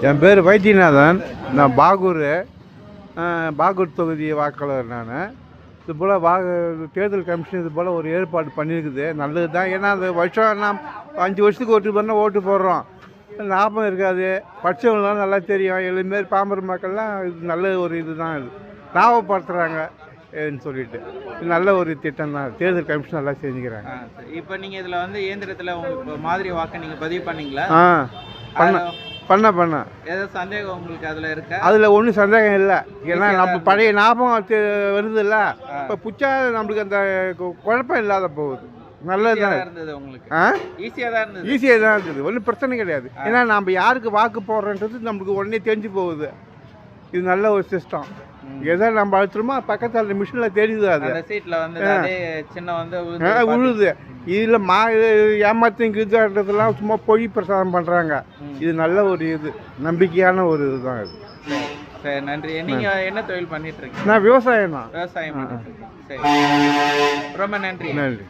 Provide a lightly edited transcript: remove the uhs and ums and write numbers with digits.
என் பேர் வைத்தியநாதன். நான் பாகூர் தொகுதி வாக்காளர். நான் இது போல் தேர்தல் கமிஷன் இது போல் ஒரு ஏற்பாடு பண்ணியிருக்குது. நல்லது தான். ஏன்னா அந்த வருஷம் நாம் 5 வருஷத்துக்கு ஓட்டு பண்ணால் ஓட்டு போடுறோம். லாபம் இருக்காது. படித்தவங்களாம் நல்லா தெரியும். எல்லோருமாரி பாமர மக்கள்லாம் இது நல்ல ஒரு இது தான். இது லாபப்படுத்துகிறாங்க சொல்லிட்டு இது நல்ல ஒரு திட்டம் தான். தேர்தல் கமிஷன் நல்லா செஞ்சுக்கிறாங்க. இப்போ நீங்கள் இதில் வந்து இயந்திரத்தில் உங்களுக்கு மாதிரி வாக்கை நீங்கள் பதிவு பண்ணீங்களா? பண்ண ஏதாவது சந்தேகம் உங்களுக்கு அதில் இருக்கா? அதில் ஒன்றும் சந்தேகம் இல்லை. ஏன்னா நம்ம பழைய ஞாபகம் வருது இல்லை. இப்போ புச்சா நம்மளுக்கு அந்த குழப்பம் இல்லாத போகுது. நல்லது தான் இருந்தது உங்களுக்கு. ஈஸியாக தான் இருந்தது. ஒன்றும் பிரச்சனை கிடையாது. ஏன்னா நம்ம யாருக்கு வாக்கு போடுறோன்றது நம்மளுக்கு உடனே தெரிஞ்சு போகுது. இது நல்ல ஒரு சிஸ்டம். எதோ நம்ம அழுத்துறோமோ பக்கத்தில் மிஷினில் தெரியுது. அது சீட்டில் வந்து சின்ன வந்து உழுது. இதில் ஏமாத்துறதுலாம் சும்மா பொய் பிரசாரம் பண்ணுறாங்க. இது நல்ல ஒரு இது நம்பிக்கையான ஒரு இதுதான் இது. சரி, நன்றி. நீங்கள் என்ன தொழில் பண்ணிட்டு இருக்கீங்க? நான் விவசாயம் தான். விவசாயம் பண்ணிட்டு இருக்கேன். சரி, ரொம்ப நன்றி. நன்றி.